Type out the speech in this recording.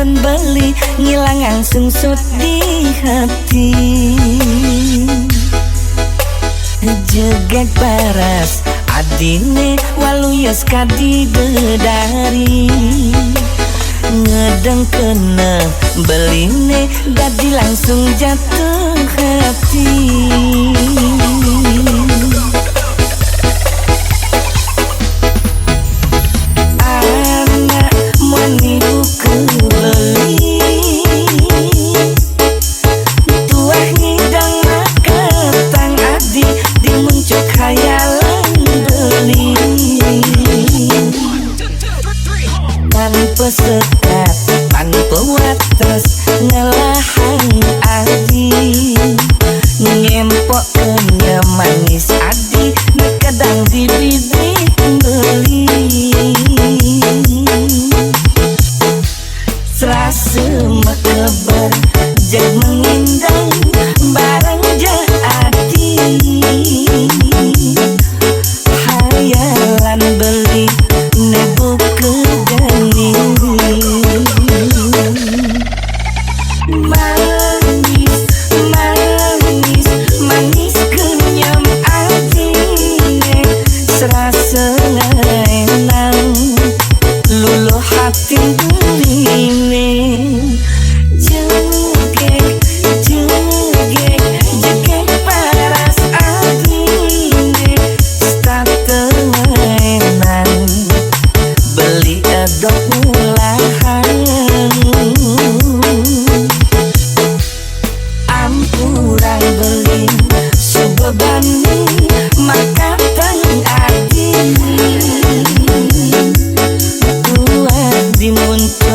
alun beli ngilangan sungsut di hati. Jeget paras adine waluyas kadi bedari, ngedeng kena beline dadi langsung jatuh hati. Anak mani buku beli tuah ngidang maketang adi dimuncul khayalan beli tanpa sekat tanpa wates ngelahan adi ngempok kenya manis adi nekadang di bibir beli serasa mekeber jeg mengindang barang jadi hayalan beli nebuk kedani manis manis manis kenyam hati serasa enak luluh hati beline jegek jegek jegek paras adine statenan beli edok mulahan ampurang beli subebani makatan adi tua dimuntah